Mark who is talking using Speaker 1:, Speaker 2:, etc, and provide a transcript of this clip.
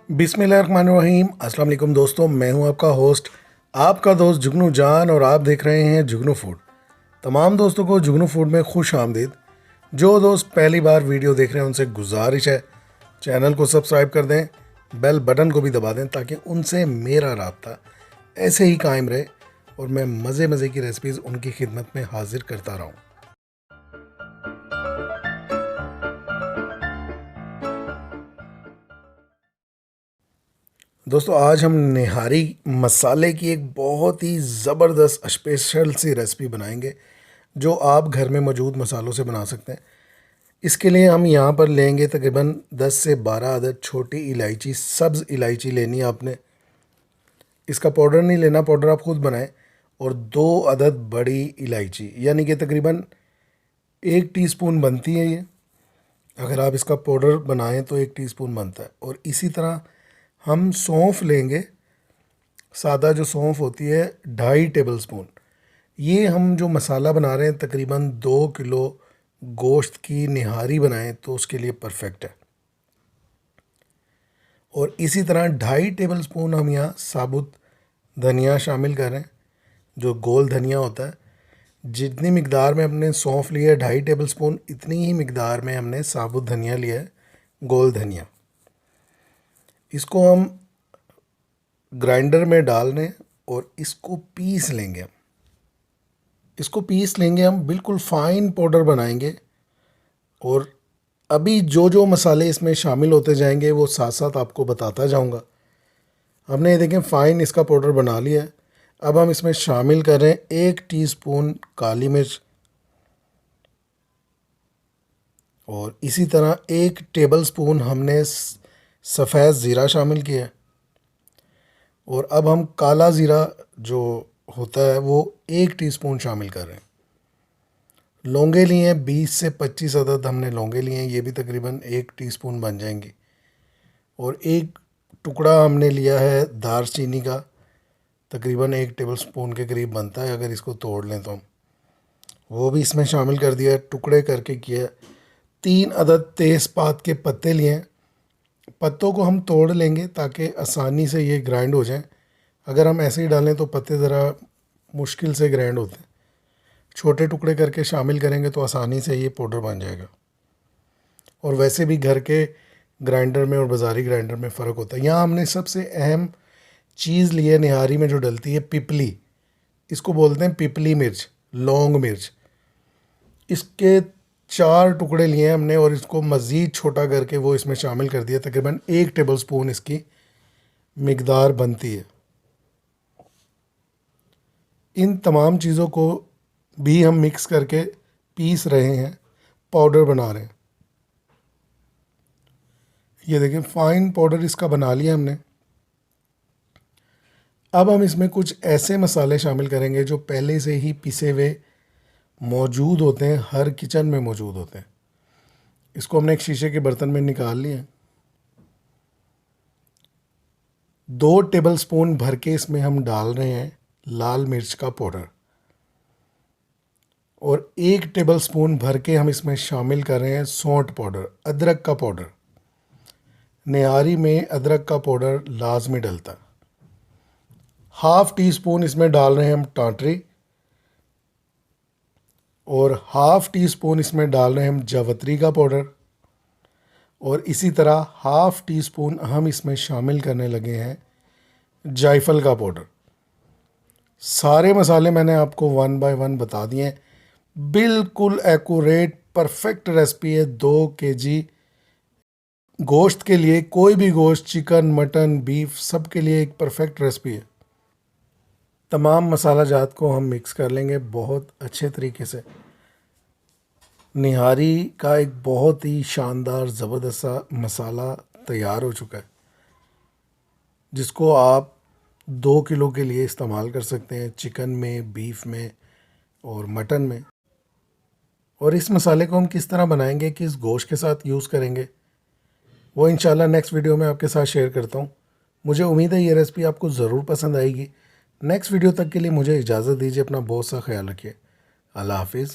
Speaker 1: बिस्मिल्लाहिर्रहमानिर्रहीम। अस्सलाम वालेकुम दोस्तों, मैं हूं आपका होस्ट, आपका दोस्त जुगनू जान, और आप देख रहे हैं जुगनू फूड। तमाम दोस्तों को जुगनू फूड में खुश आमदीद। जो दोस्त पहली बार वीडियो देख रहे हैं उनसे गुजारिश है चैनल को सब्सक्राइब कर दें, बेल बटन को भी दबा दें ताकि उनसे मेरा राब्ता ऐसे ही कायम रहे और मैं मज़े मज़े की रेसिपीज़ उनकी खिदमत में हाजिर करता रहूँ। दोस्तों, आज हम निहारी मसाले की एक बहुत ही ज़बरदस्त स्पेशल सी रेसिपी बनाएंगे जो आप घर में मौजूद मसालों से बना सकते हैं। इसके लिए हम यहाँ पर लेंगे तकरीबन 10 से 12 अदद छोटी इलायची, सब्ज़ इलायची लेनी है आपने। इसका पाउडर नहीं लेना, पाउडर आप खुद बनाएं। और 2 अदद बड़ी इलायची, यानी कि तकरीबन 1 टीस्पून बनती है ये। अगर आप इसका पाउडर बनाएं तो 1 टीस्पून बनता है। और इसी तरह हम सौंफ लेंगे, सादा जो सौंफ होती है 2.5 टेबल स्पून। ये हम जो मसाला बना रहे हैं तकरीबन 2 किलो गोश्त की निहारी बनाएं तो उसके लिए परफेक्ट है। और इसी तरह 2.5 टेबल स्पून हम यहाँ साबुत धनिया शामिल कर रहे हैं, जो गोल धनिया होता है। जितनी मिकदार में हमने सौंफ लिया है 2.5 टेबल स्पून, इतनी ही मिकदार में हमने साबुत धनिया लिया है, गोल धनिया। इसको हम ग्राइंडर में डाल रहे हैं और इसको पीस लेंगे। हम बिल्कुल फ़ाइन पाउडर बनाएंगे। और अभी जो जो मसाले इसमें शामिल होते जाएंगे वो साथ साथ आपको बताता जाऊंगा। हमने ये देखें फ़ाइन इसका पाउडर बना लिया है। अब हम इसमें शामिल कर रहे हैं 1 टीस्पून काली मिर्च, और इसी तरह 1 टेबल स्पून हमने सफ़ेद ज़ीरा शामिल किया है। और अब हम काला ज़ीरा जो होता है वो 1 टीस्पून शामिल कर रहे हैं। लौंगे लिए हैं 20 से 25 अदद हमने लौंगे लिए हैं, ये भी तकरीबन 1 टीस्पून बन जाएंगी। और एक टुकड़ा हमने लिया है दालचीनी का, तकरीबन 1 टेबल स्पून के करीब बनता है अगर इसको तोड़ लें तो हम, वो भी इसमें शामिल कर दिया है, टुकड़े करके किया। 3 अदद तेज़पात के पत्ते लिए हैं। पत्तों को हम तोड़ लेंगे ताकि आसानी से ये ग्राइंड हो जाएं। अगर हम ऐसे ही डालें तो पत्ते ज़रा मुश्किल से ग्राइंड होते हैं। छोटे टुकड़े करके शामिल करेंगे तो आसानी से ये पाउडर बन जाएगा। और वैसे भी घर के ग्राइंडर में और बाज़ारी ग्राइंडर में फ़र्क होता है। यहाँ हमने सबसे अहम चीज़ ली है निहारी में जो डलती है, पिपली। इसको बोलते हैं पिपली मिर्च, लौंग मिर्च। इसके 4 टुकड़े लिए हमने और इसको मज़ीद छोटा करके वो इसमें शामिल कर दिया। तकरीबन 1 टेबल स्पून इसकी मिकदार बनती है। इन तमाम चीज़ों को भी हम मिक्स करके पीस रहे हैं, पाउडर बना रहे हैं। ये देखें फ़ाइन पाउडर इसका बना लिया हमने। अब हम इसमें कुछ ऐसे मसाले शामिल करेंगे जो पहले से ही पिसे हुए मौजूद होते हैं, हर किचन में मौजूद होते हैं। इसको हमने एक शीशे के बर्तन में निकाल लिया। 2 टेबल स्पून भर के इसमें हम डाल रहे हैं लाल मिर्च का पाउडर। और 1 टेबल स्पून भर के हम इसमें शामिल कर रहे हैं सौंठ पाउडर, अदरक का पाउडर। निहारी में अदरक का पाउडर लाजमी डलता है। 1/2 टीस्पून इसमें डाल रहे हैं हम टाटरी। और 1/2 टीस्पून इसमें डाल रहे हैं हम जावित्री का पाउडर। और इसी तरह 1/2 टीस्पून हम इसमें शामिल करने लगे हैं जायफल का पाउडर। सारे मसाले मैंने आपको 1 बाय 1 बता दिए हैं। बिल्कुल एक्यूरेट परफेक्ट रेसिपी है 2 केजी गोश्त के लिए। कोई भी गोश्त, चिकन, मटन, बीफ, सब के लिए एक परफेक्ट रेसिपी है। तमाम मसाला जात को हम मिक्स कर लेंगे बहुत अच्छे तरीके से। निहारी का एक बहुत ही शानदार ज़बरदस्त सा मसाला तैयार हो चुका है, जिसको आप 2 किलो के लिए इस्तेमाल कर सकते हैं, चिकन में, बीफ में और मटन में। और इस मसाले को हम किस तरह बनाएंगे, किस गोश्त के साथ यूज़ करेंगे, वो इंशाल्लाह नेक्स्ट वीडियो में आपके साथ शेयर करता हूँ। मुझे उम्मीद है ये रेसिपी आपको ज़रूर पसंद आएगी। नेक्स्ट वीडियो तक के लिए मुझे इजाज़त दीजिए। अपना बहुत सा ख्याल रखिए। अल्लाह हाफिज़।